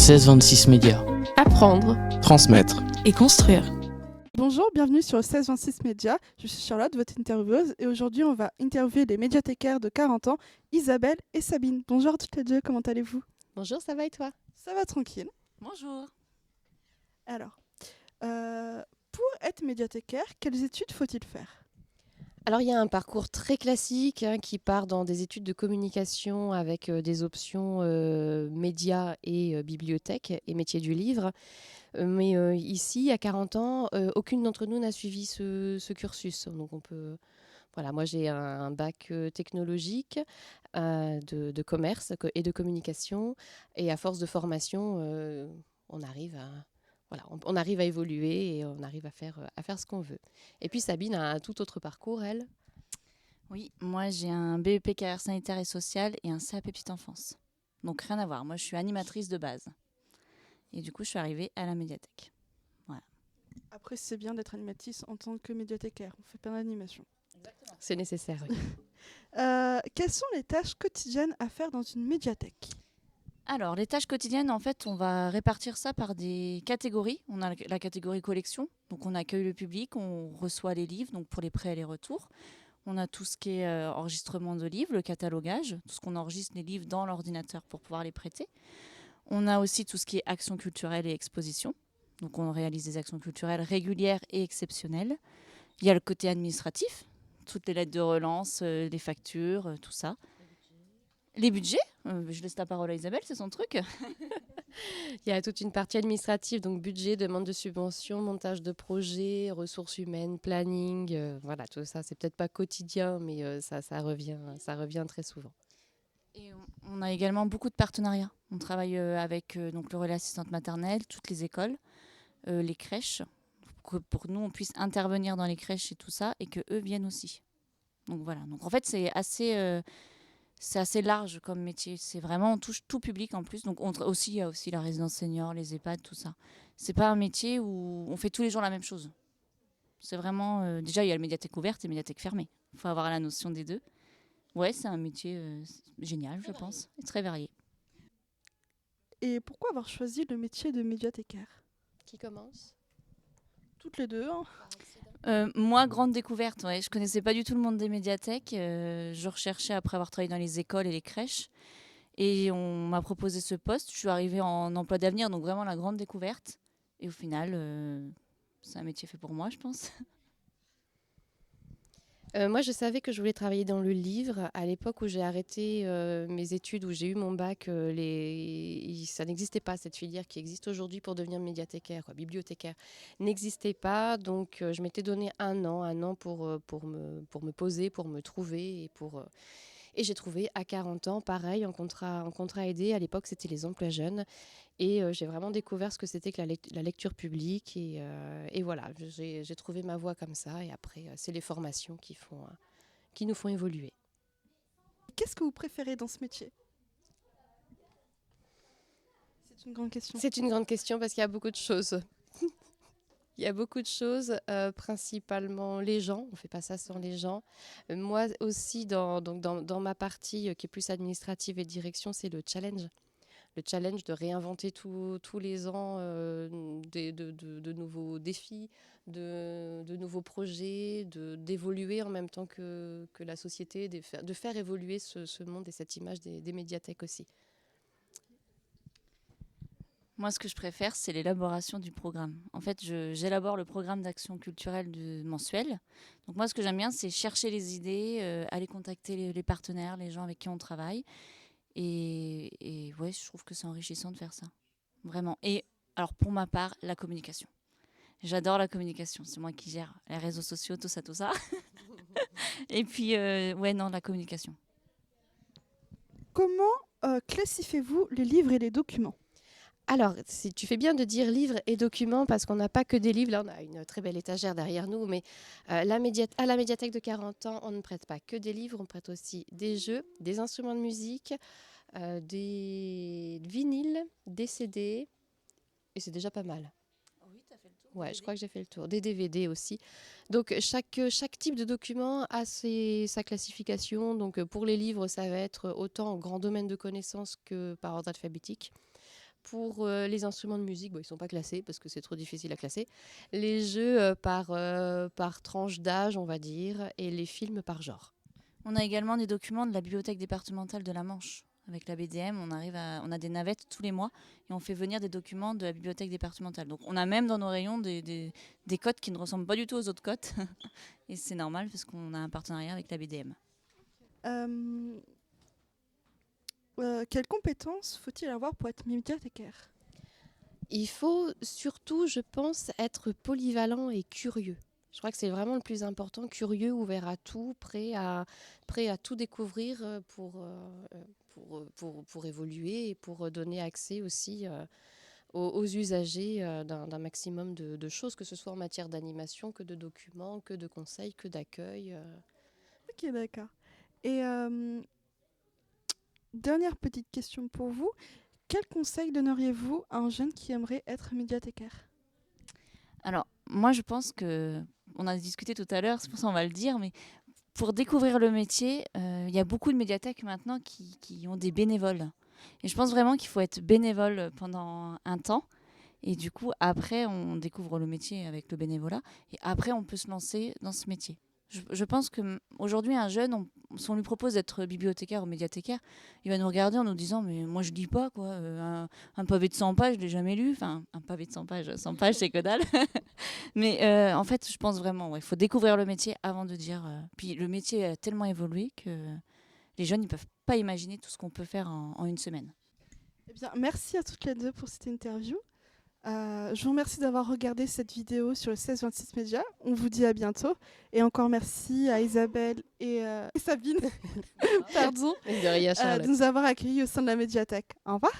1626 Médias. Apprendre, Transmettre. et construire. Bonjour, bienvenue sur 1626 Médias. Je suis Charlotte, votre intervieweuse, et aujourd'hui on va interviewer les médiathécaires de 40 ans, Isabelle et Sabine. Bonjour à toutes les deux, comment allez-vous ? Bonjour, ça va et toi ? Ça va tranquille. Bonjour. Alors, pour être médiathécaire, quelles études faut-il faire ? Alors il y a un parcours très classique qui part dans des études de communication avec des options médias et bibliothèque et métier du livre. Mais ici, à 40 ans, aucune d'entre nous n'a suivi ce cursus. Donc on peut... Voilà, moi j'ai un bac technologique de commerce et de communication. Et à force de formation, on arrive à... Voilà, on arrive à évoluer et on arrive à faire ce qu'on veut. Et puis Sabine a un tout autre parcours, elle. Oui, moi j'ai un BEP carrière sanitaire et sociale et un CAP petite enfance. Donc rien à voir, moi je suis animatrice de base. Et du coup je suis arrivée à la médiathèque. Après, c'est bien d'être animatrice en tant que médiathécaire, on fait plein d'animations. C'est nécessaire, oui. Quelles sont les tâches quotidiennes à faire dans une médiathèque ? Alors les tâches quotidiennes, en fait on va répartir ça par des catégories. On a la catégorie collection, donc on accueille le public, on reçoit les livres, donc pour les prêts et les retours. On a tout ce qui est enregistrement de livres, le catalogage, tout ce qu'on enregistre les livres dans l'ordinateur pour pouvoir les prêter. On a aussi tout ce qui est action culturelle et exposition. Donc on réalise des actions culturelles régulières et exceptionnelles. Il y a le côté administratif, toutes les lettres de relance, les factures, tout ça. Les budgets, je laisse la parole à Isabelle, c'est son truc. Il y a toute une partie administrative, donc budget, demande de subvention, montage de projet, ressources humaines, planning. Voilà, tout ça, c'est peut-être pas quotidien, mais ça revient très souvent. Et on a également beaucoup de partenariats. On travaille avec donc le relais assistante maternelle, toutes les écoles, les crèches, pour que nous on puisse intervenir dans les crèches et tout ça, et que eux viennent aussi. Donc voilà. Donc en fait c'est assez large comme métier. C'est vraiment on touche tout public en plus. Donc il y a aussi la résidence senior, les EHPAD, tout ça. C'est pas un métier où on fait tous les jours la même chose. C'est vraiment déjà il y a la médiathèque ouverte et la médiathèque fermée. Il faut avoir la notion des deux. Ouais, c'est un métier génial, je pense, et très varié. Et pourquoi avoir choisi le métier de médiathécaire ? Qui commence ? Toutes les deux, hein. Moi, grande découverte, ouais. Je connaissais pas du tout le monde des médiathèques. Je recherchais après avoir travaillé dans les écoles et les crèches. Et on m'a proposé ce poste. Je suis arrivée en emploi d'avenir, donc vraiment la grande découverte. Et au final, c'est un métier fait pour moi, je pense. Moi, je savais que je voulais travailler dans le livre. À l'époque où j'ai arrêté mes études, où j'ai eu mon bac, ça n'existait pas, cette filière qui existe aujourd'hui pour devenir médiathécaire, bibliothécaire. N'existait pas, donc je m'étais donné un an pour me poser, pour me trouver. Et j'ai trouvé à 40 ans, pareil, en contrat aidé. À l'époque, c'était les emplois jeunes. Et j'ai vraiment découvert ce que c'était que la lecture publique. Et voilà, j'ai trouvé ma voie comme ça. Et après, c'est les formations qui nous font évoluer. Qu'est-ce que vous préférez dans ce métier ? C'est une grande question. C'est une grande question parce qu'il y a beaucoup de choses. Il y a beaucoup de choses, principalement les gens. On ne fait pas ça sans les gens. Moi aussi, dans ma partie qui est plus administrative et direction, c'est le challenge. Le challenge de réinventer tous les ans de nouveaux défis, de nouveaux projets, d'évoluer en même temps que la société, de faire évoluer ce monde et cette image des médiathèques aussi. Moi, ce que je préfère, c'est l'élaboration du programme. En fait, j'élabore le programme d'action culturelle mensuel. Donc moi, ce que j'aime bien, c'est chercher les idées, aller contacter les partenaires, les gens avec qui on travaille. Et ouais, je trouve que c'est enrichissant de faire ça. Vraiment. Et alors, pour ma part, la communication. J'adore la communication. C'est moi qui gère les réseaux sociaux, tout ça. Et puis, la communication. Comment classifiez-vous les livres et les documents ? Alors, tu fais bien de dire livres et documents parce qu'on n'a pas que des livres. Là, on a une très belle étagère derrière nous, mais à la médiathèque de 40 ans, on ne prête pas que des livres, on prête aussi des jeux, des instruments de musique, des vinyles, des CD, et c'est déjà pas mal. Oui, tu as fait le tour. Ouais, je crois que j'ai fait le tour. Des DVD aussi. Donc, chaque type de document a sa classification. Donc, pour les livres, ça va être autant en grand domaine de connaissances que par ordre alphabétique. Pour les instruments de musique, ils ne sont pas classés parce que c'est trop difficile à classer. Les jeux par tranche d'âge, on va dire, et les films par genre. On a également des documents de la bibliothèque départementale de la Manche. Avec la BDM, on a des navettes tous les mois et on fait venir des documents de la bibliothèque départementale. Donc on a même dans nos rayons des cotes qui ne ressemblent pas du tout aux autres cotes. Et c'est normal parce qu'on a un partenariat avec la BDM. Quelles compétences faut-il avoir pour être médiathécaire ? Il faut surtout, je pense, être polyvalent et curieux. Je crois que c'est vraiment le plus important, curieux, ouvert à tout, prêt à tout découvrir pour évoluer et pour donner accès aussi aux usagers d'un maximum de choses, que ce soit en matière d'animation, que de documents, que de conseils, que d'accueil. Ok, d'accord. Et dernière petite question pour vous. Quel conseil donneriez-vous à un jeune qui aimerait être médiathécaire ? Alors, moi, je pense que, on a discuté tout à l'heure, c'est pour ça qu'on va le dire, mais pour découvrir le métier, il y a beaucoup de médiathèques maintenant qui ont des bénévoles. Et je pense vraiment qu'il faut être bénévole pendant un temps. Et du coup, après, on découvre le métier avec le bénévolat. Et après, on peut se lancer dans ce métier. Je pense qu'aujourd'hui, un jeune, si on lui propose d'être bibliothécaire ou médiathécaire, il va nous regarder en nous disant « mais moi, je lis pas, quoi. Un pavé de 100 pages, je l'ai jamais lu. » Enfin, un pavé de 100 pages, 100 pages, c'est que dalle. Mais en fait, je pense vraiment, il faut découvrir le métier avant de dire... Puis le métier a tellement évolué que les jeunes ne peuvent pas imaginer tout ce qu'on peut faire en une semaine. Eh bien, merci à toutes les deux pour cette interview. Je vous remercie d'avoir regardé cette vidéo sur le 1626 Média. On vous dit à bientôt. Et encore merci à Isabelle et Sabine pardon, De rien, Charlotte. de nous avoir accueillis au sein de la médiathèque. Au revoir.